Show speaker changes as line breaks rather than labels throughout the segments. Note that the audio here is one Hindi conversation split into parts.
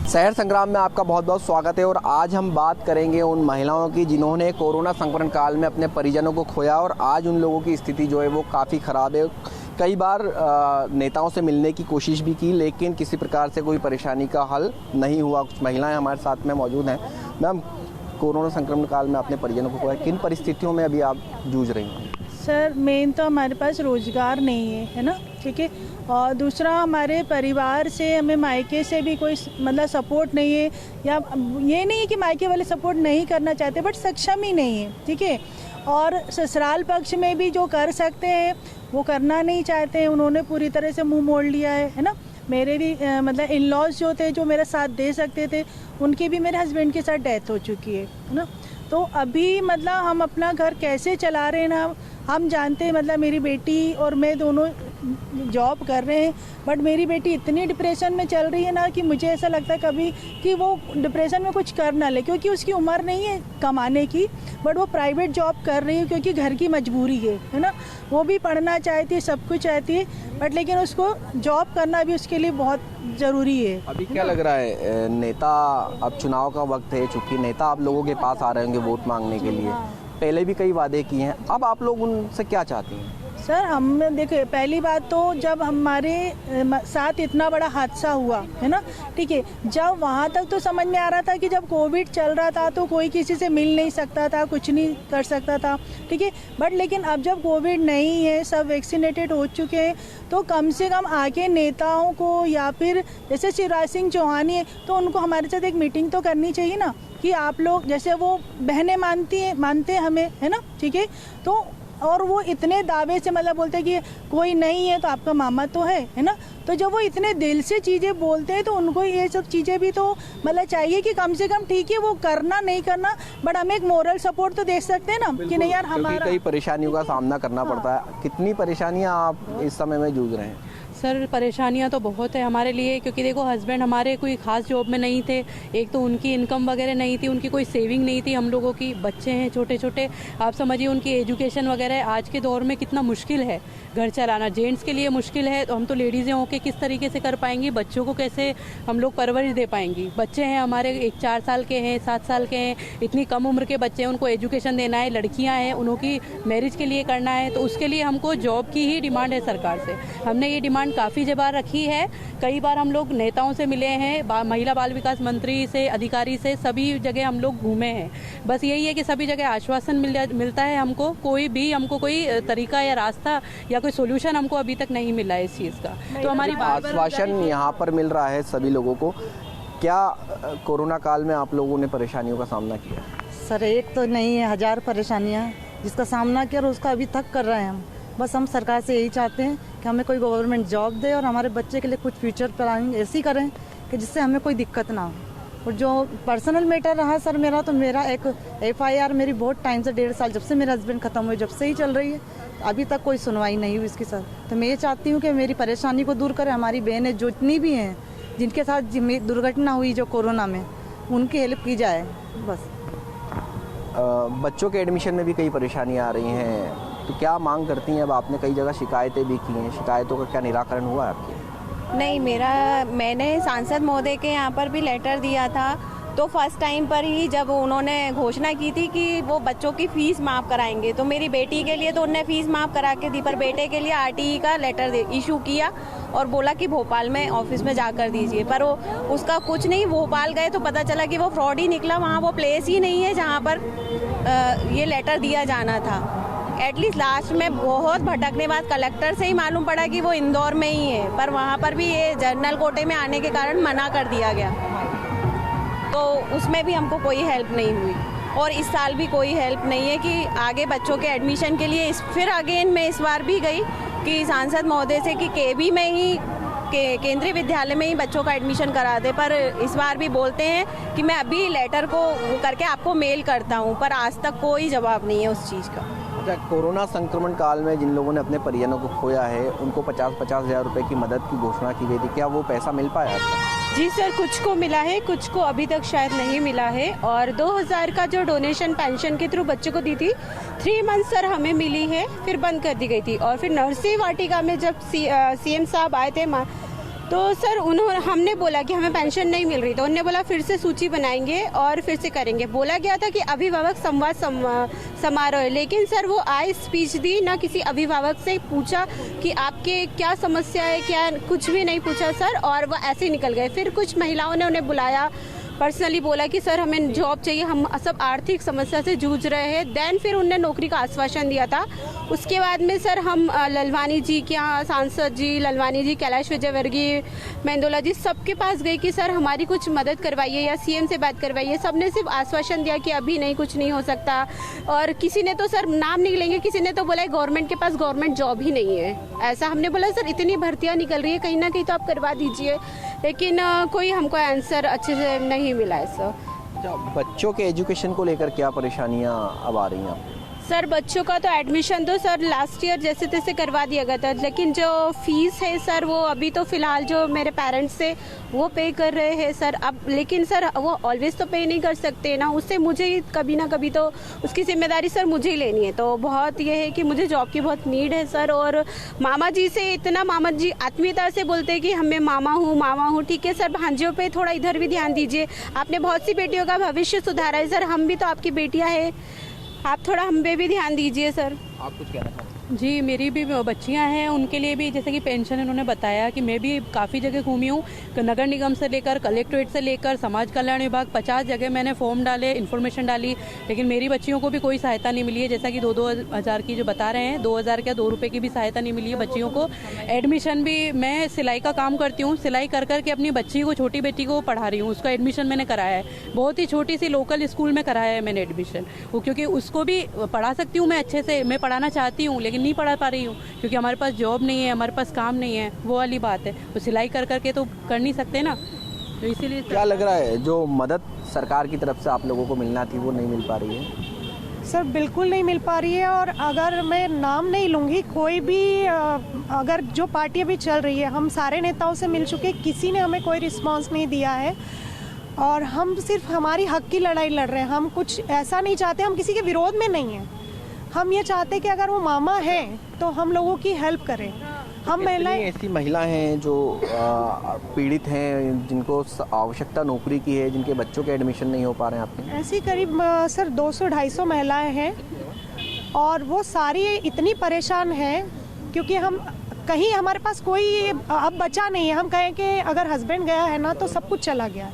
शहर संग्राम में आपका बहुत बहुत स्वागत है और आज हम बात करेंगे उन महिलाओं की जिन्होंने कोरोना संक्रमण काल में अपने परिजनों को खोया और आज उन लोगों की स्थिति जो है वो काफ़ी ख़राब है। कई बार नेताओं से मिलने की कोशिश भी की लेकिन किसी प्रकार से कोई परेशानी का हल नहीं हुआ। कुछ महिलाएं हमारे साथ में मौजूद हैं। मैम, कोरोना संक्रमण काल में अपने परिजनों को खोया, किन परिस्थितियों में अभी आप जूझ रही हैं?
सर, मेन तो हमारे पास रोज़गार नहीं है ना, ठीक है। और दूसरा, हमारे परिवार से, हमें मायके से भी कोई मतलब सपोर्ट नहीं है, या ये नहीं है कि मायके वाले सपोर्ट नहीं करना चाहते बट सक्षम ही नहीं है, ठीक है। और ससुराल पक्ष में भी जो कर सकते हैं वो करना नहीं चाहते हैं, उन्होंने पूरी तरह से मुंह मोड़ लिया है ना। मेरे भी मतलब इन लॉज जो थे, जो मेरा साथ दे सकते थे, उनकी भी मेरे हस्बैंड के साथ डेथ हो चुकी है ना। तो अभी मतलब हम अपना घर कैसे चला रहे हैं ना, हम जानते हैं। मतलब मेरी बेटी और मैं दोनों जॉब कर रहे हैं बट मेरी बेटी इतनी डिप्रेशन में चल रही है ना कि मुझे ऐसा लगता है कभी कि वो डिप्रेशन में कुछ कर ना ले, क्योंकि उसकी उम्र नहीं है कमाने की, बट वो प्राइवेट जॉब कर रही है क्योंकि घर की मजबूरी है ना। वो भी पढ़ना चाहती है, सब कुछ चाहती है बट लेकिन उसको जॉब करना भी उसके लिए बहुत ज़रूरी है।
अभी क्या लग रहा है, नेता, अब चुनाव का वक्त है, चूँकि नेता आप लोगों के पास आ रहे होंगे वोट मांगने के लिए, पहले भी कई वादे किए हैं, अब आप लोग उनसे क्या चाहती हैं?
सर, हम देखिए, पहली बात तो जब हमारे साथ इतना बड़ा हादसा हुआ है ना, ठीक है, जब वहाँ तक तो समझ में आ रहा था कि जब कोविड चल रहा था तो कोई किसी से मिल नहीं सकता था, कुछ नहीं कर सकता था, ठीक है। बट लेकिन अब जब कोविड नहीं है, सब वैक्सीनेटेड हो चुके हैं, तो कम से कम आके नेताओं को या फिर जैसे शिवराज सिंह चौहान है तो उनको हमारे साथ एक मीटिंग तो करनी चाहिए ना, कि आप लोग, जैसे वो बहनें मानते हैं हमें, है ना, ठीक है। तो और वो इतने दावे से मतलब बोलते हैं कि कोई नहीं है तो आपका मामा तो है ना। तो जब वो इतने दिल से चीज़ें बोलते हैं तो उनको ये सब चीज़ें भी तो मतलब चाहिए कि कम से कम, ठीक है, वो करना नहीं करना बट हमें एक मोरल सपोर्ट तो दे सकते हैं ना कि नहीं यार हमारा।
कई परेशानियों का सामना करना पड़ता है। कितनी परेशानियां आप इस समय में जूझ रहे हैं?
सर, परेशानियां तो बहुत है हमारे लिए, क्योंकि देखो हस्बैंड हमारे कोई खास जॉब में नहीं थे, एक तो उनकी इनकम वगैरह नहीं थी, उनकी कोई सेविंग नहीं थी, हम लोगों की बच्चे हैं छोटे छोटे, आप समझिए उनकी एजुकेशन वगैरह आज के दौर में कितना मुश्किल है घर चलाना। जेंट्स के लिए मुश्किल है तो हम तो लेडीज़ें होकर किस तरीके से कर पाएंगी, बच्चों को कैसे हम लोग परवरिश दे पाएंगी। बच्चे हैं हमारे, एक 4 साल के हैं, 7 साल के हैं, इतनी कम उम्र के बच्चे हैं, उनको एजुकेशन देना है, लड़कियाँ हैं उनकी मैरिज के लिए करना है, तो उसके लिए हमको जॉब की ही डिमांड है सरकार से। हमने ये डिमांड काफ़ी बार रखी है, कई बार हम लोग नेताओं से मिले हैं, महिला बाल विकास मंत्री से, अधिकारी से, सभी जगह हम लोग घूमे हैं। बस यही है कि सभी जगह आश्वासन मिलता है हमको, हमको कोई तरीका या रास्ता या कोई सोल्यूशन हमको अभी तक नहीं मिला है इस चीज़ का। तो हमारी
आश्वासन यहाँ पर मिल रहा है सभी लोगों को। क्या कोरोना काल में आप लोगों ने परेशानियों का सामना किया?
सर, एक तो नहीं है, 1000 परेशानियाँ जिसका सामना किया और उसका अभी तक कर रहे हैं हम। बस हम सरकार से यही चाहते हैं कि हमें कोई गवर्नमेंट जॉब दे और हमारे बच्चे के लिए कुछ फ्यूचर प्लानिंग ऐसी करें कि जिससे हमें कोई दिक्कत ना हो। और जो पर्सनल मैटर रहा सर मेरा, तो मेरा एक FIR मेरी बहुत टाइम से, 1.5 साल जब से मेरे हस्बैंड ख़त्म हुए, जब से ही चल रही है, अभी तक कोई सुनवाई नहीं हुई इसकी सर। तो मैं ये चाहती हूँ कि मेरी परेशानी को दूर करें, हमारी बहनें जो इतनी भी हैं जिनके साथ दुर्घटना हुई जो कोरोना में, उनकी हेल्प की जाए बस।
बच्चों के एडमिशन में भी कई परेशानियाँ आ रही हैं, तो क्या मांग करती हैं? अब आपने कई जगह शिकायतें भी की हैं, शिकायतों का क्या निराकरण हुआ है आपके?
नहीं, मैंने सांसद महोदय के यहाँ पर भी लेटर दिया था, तो फर्स्ट टाइम पर ही जब उन्होंने घोषणा की थी कि वो बच्चों की फ़ीस माफ़ कराएंगे, तो मेरी बेटी के लिए तो उनने फ़ीस माफ़ करा के दी, पर बेटे के लिए RTE का लेटर इशू किया और बोला कि भोपाल में ऑफिस में जाकर दीजिए, पर वो उसका कुछ नहीं। भोपाल गए तो पता चला कि वो फ्रॉड ही निकला, वहाँ वो प्लेस ही नहीं है जहाँ पर ये लेटर दिया जाना था। एटलीस्ट लास्ट में बहुत भटकने बाद कलेक्टर से ही मालूम पड़ा कि वो इंदौर में ही है, पर वहाँ पर भी ये जनरल कोटे में आने के कारण मना कर दिया गया, तो उसमें भी हमको कोई हेल्प नहीं हुई। और इस साल भी कोई हेल्प नहीं है कि आगे बच्चों के एडमिशन के लिए फिर अगेन मैं इस बार भी गई कि सांसद महोदय से कि KB में ही, केंद्रीय विद्यालय में ही बच्चों का एडमिशन करा दे, पर इस बार भी बोलते हैं कि मैं अभी लेटर को करके आपको मेल करता हूँ, पर आज तक कोई जवाब नहीं है उस चीज़ का।
अच्छा, कोरोना संक्रमण काल में जिन लोगों ने अपने परिजनों को खोया है उनको 50-50 हज़ार रुपये की मदद की घोषणा की गई थी, क्या वो पैसा मिल पाया आपको?
जी सर, कुछ को मिला है, कुछ को अभी तक शायद नहीं मिला है। और 2000 का जो डोनेशन पेंशन के थ्रू बच्चों को दी थी, 3 मंथ सर हमें मिली है, फिर बंद कर दी गई थी। और फिर नरसिंह वाटिका में जब CM साहब आए थे तो सर उन्होंने हमने बोला कि हमें पेंशन नहीं मिल रही, तो उन्होंने बोला फिर से सूची बनाएंगे और फिर से करेंगे। बोला गया था कि अभिभावक संवाद समारोह, लेकिन सर वो आए, स्पीच दी, ना किसी अभिभावक से पूछा कि आपके क्या समस्या है, क्या, कुछ भी नहीं पूछा सर, और वो ऐसे ही निकल गए। फिर कुछ महिलाओं ने उन्हें बुलाया, पर्सनली बोला कि सर हमें जॉब चाहिए, हम सब आर्थिक समस्या से जूझ रहे हैं। देन फिर उन्होंने नौकरी का आश्वासन दिया था। उसके बाद में सर हम ललवानी जी के यहाँ, सांसद जी, ललवानी जी, कैलाश विजयवर्गीय, मेंदोला जी, सबके पास गए कि सर हमारी कुछ मदद करवाइए या सीएम से बात करवाइए। सबने सिर्फ आश्वासन दिया कि अभी नहीं, कुछ नहीं हो सकता। और किसी ने तो सर नाम नहीं लेंगे, किसी ने तो बोला गवर्नमेंट के पास गवर्नमेंट जॉब ही नहीं है। ऐसा हमने बोला सर इतनी भर्तियाँ निकल रही है, कहीं ना कहीं तो आप करवा दीजिए, लेकिन कोई हमको आंसर अच्छे से नहीं मिला है सर।
बच्चों के एजुकेशन को लेकर क्या परेशानियां अब आ रही हैं आपको?
सर बच्चों का तो एडमिशन तो सर लास्ट ईयर जैसे तैसे करवा दिया गया था, लेकिन जो फीस है सर वो अभी तो फिलहाल जो मेरे पेरेंट्स से वो पे कर रहे हैं सर। अब लेकिन सर वो ऑलवेज तो पे नहीं कर सकते ना, उससे मुझे कभी ना कभी तो उसकी जिम्मेदारी सर मुझे ही लेनी है। तो बहुत ये है कि मुझे जॉब की बहुत नीड है सर। और मामा जी से इतना, मामा जी आत्मीयता से बोलते हैं कि हमें मामा हूँ, ठीक है सर, भांजियों पे थोड़ा इधर भी ध्यान दीजिए। आपने बहुत सी बेटियों का भविष्य सुधारा है सर, हम भी तो आपकी बेटियाँ हैं, आप थोड़ा हम पे भी ध्यान दीजिए सर।
आप कुछ कहना चाहते हैं?
जी, मेरी भी बच्चियां हैं, उनके लिए भी जैसे कि पेंशन उन्होंने बताया कि मैं भी काफ़ी जगह घूमी हूँ, नगर निगम से लेकर कलेक्ट्रेट से लेकर समाज कल्याण विभाग, 50 जगह मैंने फॉर्म डाले, इन्फॉर्मेशन डाली, लेकिन मेरी बच्चियों को भी कोई सहायता नहीं मिली है। जैसा कि 2-2 हज़ार की जो बता रहे हैं, 2,000 क्या 2 रुपये की भी सहायता नहीं मिली है बच्चियों को। एडमिशन भी, मैं सिलाई का काम करती हूँ, सिलाई कर करके अपनी बच्ची को, छोटी बेटी को पढ़ा रही हूँ, उसका एडमिशन मैंने कराया है, बहुत ही छोटी सी लोकल स्कूल में कराया है मैंने एडमिशन, वो क्योंकि उसको भी पढ़ा सकती हूँ मैं अच्छे से, मैं पढ़ाना चाहती हूँ लेकिन नहीं पढ़ा पा रही हूँ क्योंकि हमारे पास जॉब नहीं है, हमारे पास काम नहीं है, वो वाली बात है। वो सिलाई कर करके तो कर नहीं सकते ना, तो इसीलिए
क्या लग रहा है जो मदद सरकार की तरफ से आप लोगों को मिलना थी वो नहीं मिल पा रही है?
सर बिल्कुल नहीं मिल पा रही है। और अगर मैं नाम नहीं लूँगी, कोई भी अगर जो पार्टी अभी चल रही है, हम सारे नेताओं से मिल चुके, किसी ने हमें कोई रिस्पांस नहीं दिया है। और हम सिर्फ हमारी हक की लड़ाई लड़ रहे हैं, हम कुछ ऐसा नहीं चाहते, हम किसी के विरोध में नहीं हैं। हम ये चाहते हैं कि अगर वो मामा हैं तो हम लोगों की हेल्प करें। हम महिलाएं, ऐसी
महिलाएं हैं जो पीड़ित हैं, जिनको आवश्यकता नौकरी की है, जिनके बच्चों के एडमिशन नहीं हो पा रहे हैं आपके?
ऐसी करीब सर 200-250 महिलाएं हैं और वो सारी इतनी परेशान हैं क्योंकि हम कहीं, हमारे पास कोई अब बचा नहीं है। हम कहें कि अगर हस्बैंड गया है ना तो सब कुछ चला गया है।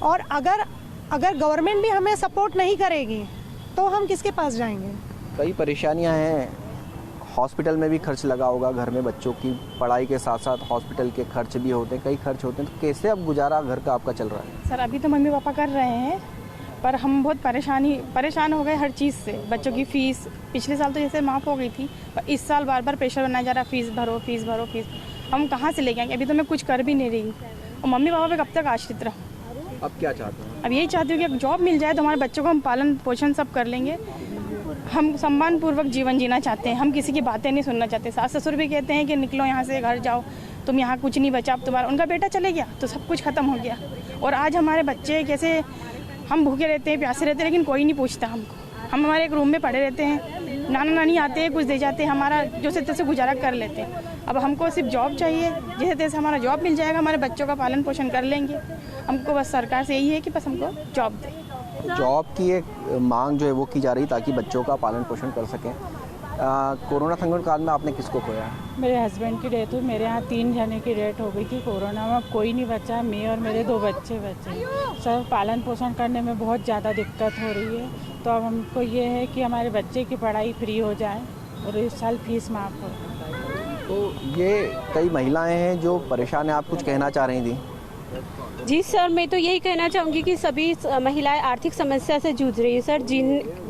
और अगर गवर्नमेंट भी हमें सपोर्ट नहीं करेगी तो हम किसके पास जाएंगे?
कई परेशानियां हैं, हॉस्पिटल में भी खर्च लगा होगा, घर में बच्चों की पढ़ाई के साथ साथ हॉस्पिटल के खर्च भी होते हैं, कई खर्च होते हैं, तो कैसे अब गुजारा घर का आपका चल रहा है?
सर अभी तो मम्मी पापा कर रहे हैं, पर हम बहुत परेशान हो गए हर चीज़ से। बच्चों की फ़ीस पिछले साल तो जैसे माफ़ हो गई थी, पर इस साल बार बार प्रेशर बनाया जा रहा, फीस भरो। हम कहाँ से लेके आएंगे? अभी तो मैं कुछ कर भी नहीं रही और मम्मी पापा पे कब तक आश्रित रहूँ?
अब क्या चाहते हैं?
अब यही चाहती हूँ कि जॉब मिल जाए तो हमारे बच्चों को हम पालन पोषण सब कर लेंगे। हम सम्मानपूर्वक जीवन जीना चाहते हैं, हम किसी की बातें नहीं सुनना चाहते। सास ससुर भी कहते हैं कि निकलो यहाँ से, घर जाओ, तुम यहाँ कुछ नहीं बचा। अब तुम्हारा, उनका बेटा चले गया तो सब कुछ ख़त्म हो गया। और आज हमारे बच्चे कैसे, हम भूखे रहते हैं, प्यासे रहते हैं, लेकिन कोई नहीं पूछता हमको। हम हमारे एक रूम में पड़े रहते हैं, नाना नानी आते हैं, कुछ दे जाते हैं, हमारा जो से तैसे गुजारा कर लेते हैं। अब हमको सिर्फ जॉब चाहिए, जैसे तैसे हमारा जॉब मिल जाएगा, हमारे बच्चों का पालन पोषण कर लेंगे। हमको बस सरकार से यही है कि बस हमको जॉब दे।
जॉब की एक मांग जो है वो की जा रही ताकि बच्चों का पालन पोषण कर सकें। कोरोना संकट काल में आपने किसको खोया?
मेरे हस्बैंड की डेथ हुई, मेरे यहाँ 3 जने की डेथ हो गई थी कोरोना में, कोई नहीं बचा, मैं और मेरे 2 बच्चे बचे। सर पालन पोषण करने में बहुत ज़्यादा दिक्कत हो रही है, तो अब हमको ये है कि हमारे बच्चे की पढ़ाई फ्री हो जाए और इस साल फीस माफ़ हो।
तो ये कई महिलाएं हैं जो परेशान हैं, आप कुछ कहना चाह रही थी?
जी सर, मैं तो यही कहना चाहूँगी कि सभी महिलाएं आर्थिक समस्या से जूझ रही है सर।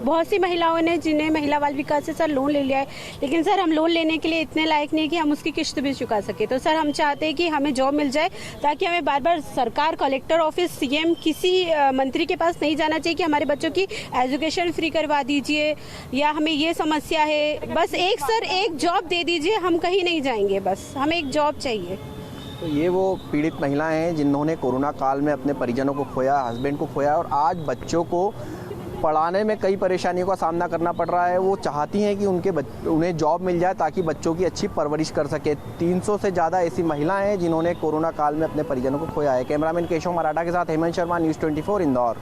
बहुत सी महिलाओं ने, जिन्हें महिला बाल विकास से सर लोन ले लिया है, लेकिन सर हम लोन लेने के लिए इतने लायक नहीं कि हम उसकी किश्त भी चुका सके। तो सर हम चाहते हैं कि हमें जॉब मिल जाए ताकि हमें बार बार सरकार, कलेक्टर ऑफिस, सीएम, किसी मंत्री के पास नहीं जाना चाहिए कि हमारे बच्चों की एजुकेशन फ्री करवा दीजिए या हमें ये समस्या है। बस एक जॉब दे दीजिए, हम कहीं नहीं जाएंगे, बस हमें एक जॉब चाहिए।
तो ये वो पीड़ित महिलाएं हैं जिन्होंने कोरोना काल में अपने परिजनों को खोया, हस्बैंड को खोया और आज बच्चों को पढ़ाने में कई परेशानियों का सामना करना पड़ रहा है। वो चाहती हैं कि उन्हें जॉब मिल जाए ताकि बच्चों की अच्छी परवरिश कर सके। 300 से ज़्यादा ऐसी महिलाएं हैं जिन्होंने कोरोना काल में अपने परिजनों को खोया है। कैमरामैन केशव मराठा के साथ हेमंत शर्मा, न्यूज़ 24 इंदौर।